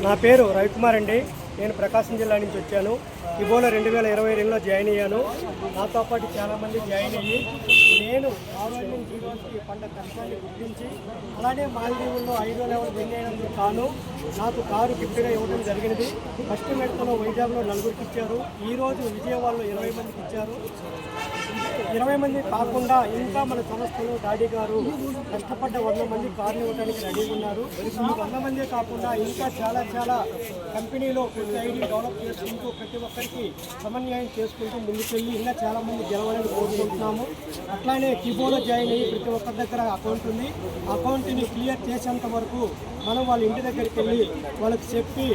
నా పేరు రవికుమార్ అండి. నేను ప్రకాశం జిల్లా నుంచి వచ్చాను. ఇబోలా 2022లో జాయిన్ అయ్యాను. నాతో పాటు చాలామంది జాయిన్ అయ్యి నేను ఆ రోజు నుంచి ఈ రోజుకి పంట కష్టాన్ని గుర్తించి అలానే మాల్దీవుల్లో 5వ లెవెల్ విన్ అయినందుకు కాను నాకు కారు గిఫ్ట్గా ఇవ్వడం జరిగినది. ఫస్ట్ విడతలో వైజాగ్లో 4కి ఇచ్చారు. ఈరోజు విజయవాడలో 20 మందికి ఇచ్చారు. 20 మంది కాకుండా ఇంకా మన సంస్థలో డాడీ గారు కష్టపడ్డ 100 మంది కార్లు ఇవ్వడానికి రెడీగా ఉన్నారు. ఈ 100 మందే కాకుండా ఇంకా చాలా కంపెనీలో ప్రతి ఐడి డెవలప్ చేసుకుంటూ ప్రతి ఒక్కరికి సమన్వయం చేసుకుంటూ ముందుకెళ్ళి ఇంకా చాలామంది గెలవాలని కోరుకుంటున్నాము. అట్లానే కిబోలో జాయిన్ అయ్యి ప్రతి ఒక్కరి దగ్గర అకౌంట్ ఉంది. అకౌంట్ని క్లియర్ చేసేంత వరకు మనం వాళ్ళ ఇంటి దగ్గరికి వెళ్ళి వాళ్ళకి చెప్పి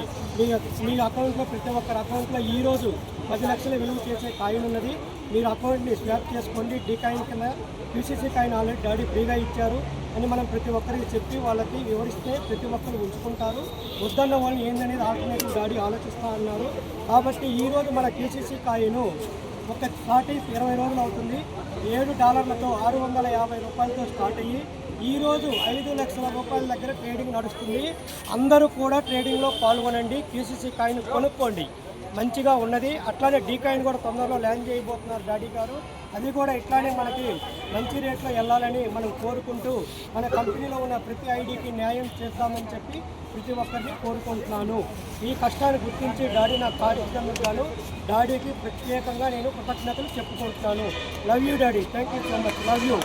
మీ అకౌంట్లో ప్రతి ఒక్కరి అకౌంట్లో ఈరోజు 10 లక్షల విలువ చేసే కాయిన్ ఉన్నది. మీరు అకౌంట్ని స్వాప్ చేసుకోండి. డీ కాయిన్ కింద పీసీసీ కాయిన్ ఆల్రెడీ డాడీ ఫ్రీగా ఇచ్చారు అని మనం ప్రతి ఒక్కరికి చెప్పి వాళ్ళకి వివరిస్తే ప్రతి ఒక్కరు ఉంచుకుంటారు. వద్దన్న వాళ్ళని ఏందనేది ఆల్టర్నేటివ్ డాడీ ఆలోచిస్తూ అన్నారు. కాబట్టి ఈరోజు మన పీసీసీ కాయిన్ ఒక స్టార్ట్ అయ్యి 20 రోజులు అవుతుంది. $7 650 రూపాయలతో స్టార్ట్ అయ్యి ఈరోజు 5 లక్షల రూపాయల దగ్గర ట్రేడింగ్ నడుస్తుంది. అందరూ కూడా ట్రేడింగ్లో పాల్గొనండి. పీసీసీ కాయిన్ కొనుక్కోండి, మంచిగా ఉన్నది. అట్లానే డీ కాయిన్ కూడా తొందరలో ల్యాండ్ చేయబోతున్నారు డాడీ గారు. అది కూడా ఇట్లానే మనకి మంచి రేట్లో వెళ్ళాలని మనం కోరుకుంటూ మన కంపెనీలో ఉన్న ప్రతి ఐడికి న్యాయం చేద్దామని చెప్పి ప్రతి ఒక్కరిని కోరుకుంటున్నాను. ఈ కష్టాన్ని గుర్తించి డాడీ నాకు కారు ఇచ్చినందుకు గాను డాడీకి ప్రత్యేకంగా నేను కృతజ్ఞతలు చెప్పుకుంటున్నాను. Love you daddy. Thank you so much. Love you.